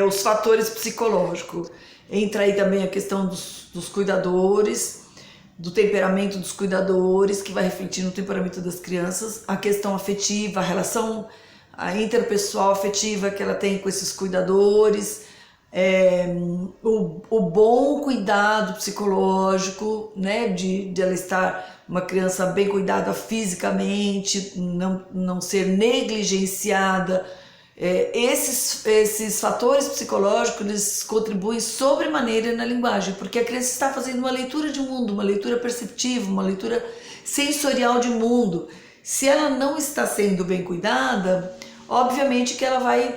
Os fatores psicológicos. Entra aí também a questão dos cuidadores, do temperamento dos cuidadores, que vai refletir no temperamento das crianças, a questão afetiva, a relação interpessoal afetiva que ela tem com esses cuidadores, o bom cuidado psicológico, né, de ela estar uma criança bem cuidada fisicamente, não ser negligenciada. Esses fatores psicológicos, eles contribuem sobremaneira na linguagem, porque a criança está fazendo uma leitura de mundo, uma leitura perceptiva, uma leitura sensorial de mundo. Se ela não está sendo bem cuidada, obviamente que ela vai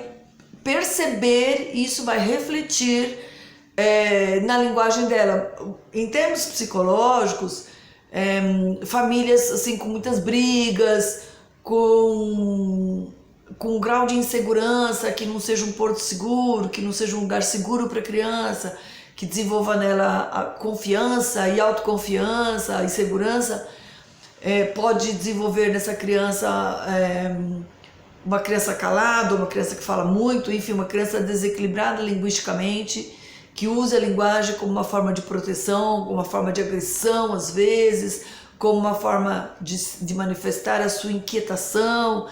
perceber, isso vai refletir na linguagem dela. Em termos psicológicos, famílias assim, com muitas brigas, com um grau de insegurança, que não seja um porto seguro, que não seja um lugar seguro para a criança, que desenvolva nela a confiança e autoconfiança e segurança, pode desenvolver nessa criança uma criança calada, uma criança que fala muito, enfim, uma criança desequilibrada linguisticamente, que usa a linguagem como uma forma de proteção, como uma forma de agressão às vezes, como uma forma de manifestar a sua inquietação,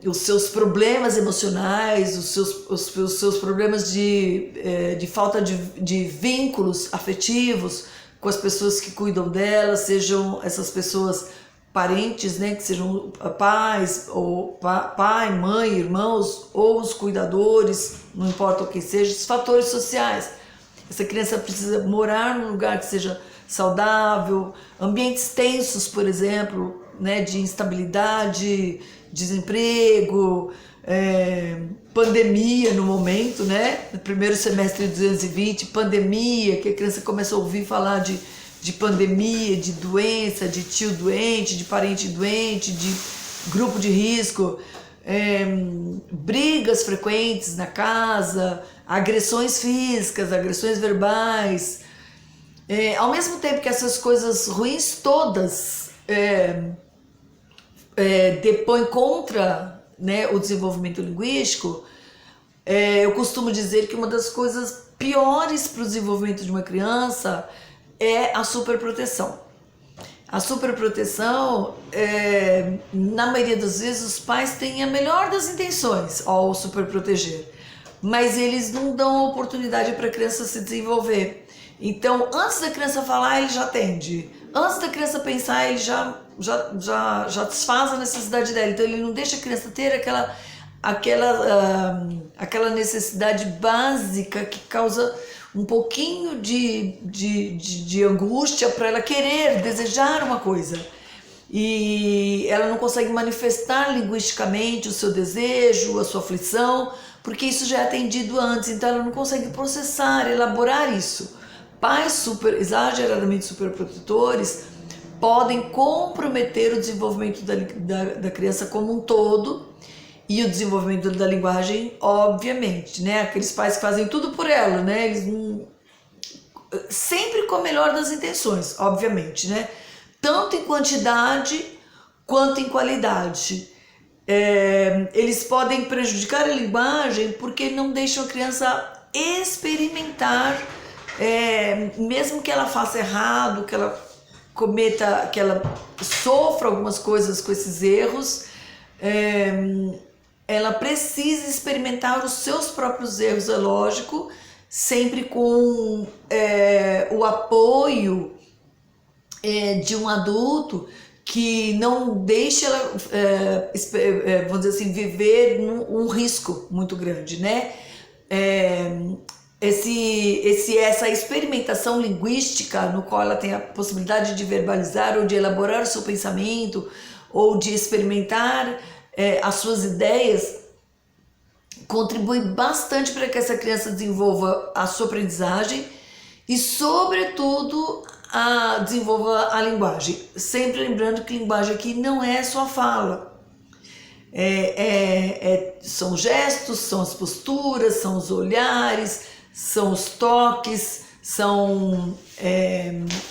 os seus problemas emocionais, os seus problemas de falta de vínculos afetivos com as pessoas que cuidam dela, sejam essas pessoas parentes, né, que sejam pais, ou pai, mãe, irmãos, ou os cuidadores, não importa o que seja, os fatores sociais. Essa criança precisa morar num lugar que seja saudável, ambientes tensos, por exemplo, né, de instabilidade, desemprego, pandemia no momento, né? No primeiro semestre de 220, pandemia, que a criança começa a ouvir falar de pandemia, de doença, de tio doente, de parente doente, de grupo de risco, brigas frequentes na casa, agressões físicas, agressões verbais. Ao mesmo tempo que essas coisas ruins todas depõem contra, né, o desenvolvimento linguístico, eu costumo dizer que uma das coisas piores para o desenvolvimento de uma criança é a superproteção. A superproteção, na maioria das vezes, os pais têm a melhor das intenções ao superproteger, mas eles não dão oportunidade para a criança se desenvolver. Então, antes da criança falar, ele já atende. Antes da criança pensar, ele já desfaz a necessidade dela. Então, ele não deixa a criança ter aquela necessidade básica que causa um pouquinho de angústia para ela querer, desejar uma coisa. E ela não consegue manifestar linguisticamente o seu desejo, a sua aflição, porque isso já é atendido antes. Então, ela não consegue processar, elaborar isso. Pais exageradamente superprotetores podem comprometer o desenvolvimento da criança como um todo e o desenvolvimento da linguagem, obviamente, né? Aqueles pais que fazem tudo por ela, né? Eles sempre com a melhor das intenções, obviamente, né? Tanto em quantidade quanto em qualidade. Eles podem prejudicar a linguagem porque não deixam a criança experimentar, mesmo que ela faça errado, que ela cometa, que ela sofra algumas coisas com esses erros, ela precisa experimentar os seus próprios erros, é lógico, sempre com o apoio de um adulto que não deixe ela, vamos dizer assim, viver um risco muito grande, né? Essa experimentação linguística no qual ela tem a possibilidade de verbalizar ou de elaborar o seu pensamento ou de experimentar as suas ideias contribui bastante para que essa criança desenvolva a sua aprendizagem e, sobretudo, desenvolva a linguagem. Sempre lembrando que linguagem aqui não é só fala. São gestos, são as posturas, são os olhares, são os toques, são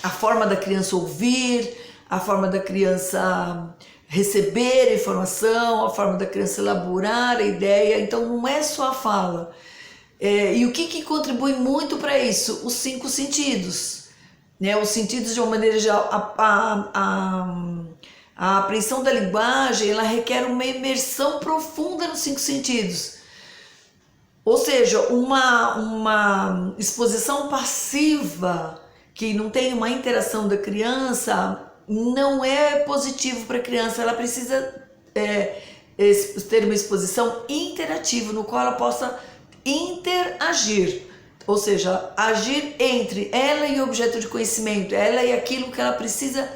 a forma da criança ouvir, a forma da criança receber a informação, a forma da criança elaborar a ideia. Então não é só a fala. E o que contribui muito para isso? Os 5 sentidos. Né? Os sentidos, de uma maneira geral, a apreensão da linguagem, ela requer uma imersão profunda nos 5 sentidos. Ou seja, uma exposição passiva que não tem uma interação da criança não é positivo para a criança. Ela precisa ter uma exposição interativa no qual ela possa interagir, ou seja, agir entre ela e o objeto de conhecimento, ela e aquilo que ela precisa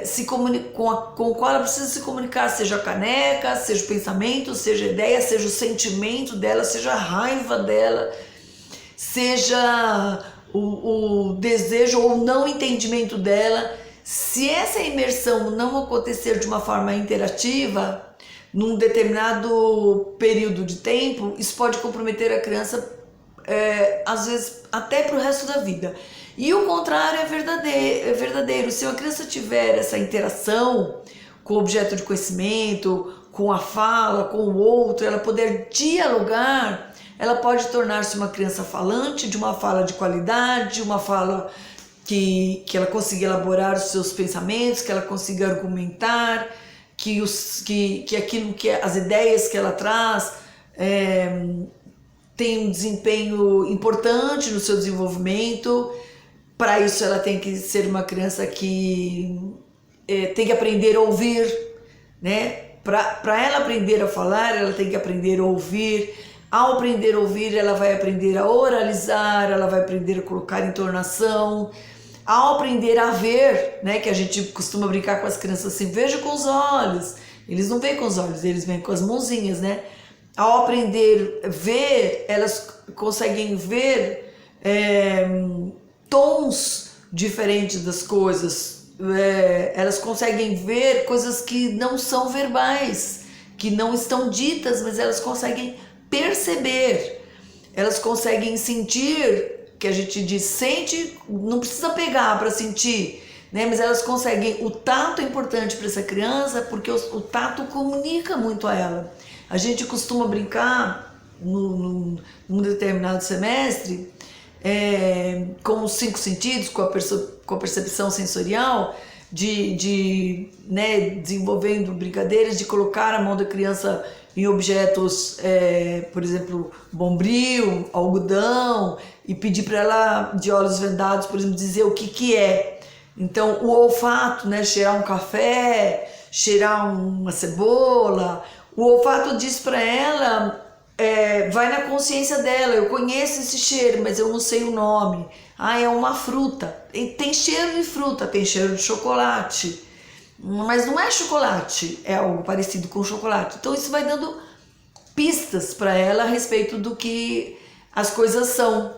se comunicar, com o qual ela precisa se comunicar, seja a caneca, seja o pensamento, seja a ideia, seja o sentimento dela, seja a raiva dela, seja o desejo ou não entendimento dela. Se essa imersão não acontecer de uma forma interativa, num determinado período de tempo, isso pode comprometer a criança, às vezes, até para o resto da vida. E o contrário é verdadeiro. Se a criança tiver essa interação com o objeto de conhecimento, com a fala, com o outro, ela poder dialogar, ela pode tornar-se uma criança falante, de uma fala de qualidade, uma fala que ela consiga elaborar os seus pensamentos, que ela consiga argumentar, que aquilo que as ideias que ela traz tem um desempenho importante no seu desenvolvimento. Para isso ela tem que ser uma criança que tem que aprender a ouvir, né? Para ela aprender a falar, ela tem que aprender a ouvir. Ao aprender a ouvir, ela vai aprender a oralizar, ela vai aprender a colocar entonação. Ao aprender a ver, né, que a gente costuma brincar com as crianças assim, veja com os olhos. Eles não veem com os olhos, eles veem com as mãozinhas, né? Ao aprender a ver, elas conseguem ver tons diferentes das coisas. Elas conseguem ver coisas que não são verbais, que não estão ditas, mas elas conseguem perceber. Elas conseguem sentir, que a gente diz, sente, não precisa pegar para sentir, né? Mas elas conseguem. O tato é importante para essa criança, porque o tato comunica muito a ela. A gente costuma brincar num determinado semestre com os 5 sentidos, com a percepção sensorial, né, desenvolvendo brincadeiras de colocar a mão da criança em objetos, por exemplo, bombril, algodão, e pedir para ela, de olhos vendados, por exemplo, dizer o que é. Então, o olfato, né, cheirar um café, cheirar uma cebola, o olfato diz para ela, vai na consciência dela, eu conheço esse cheiro, mas eu não sei o nome. Ah, é uma fruta. Tem cheiro de fruta, tem cheiro de chocolate, mas não é chocolate, é algo parecido com chocolate. Então isso vai dando pistas para ela a respeito do que as coisas são.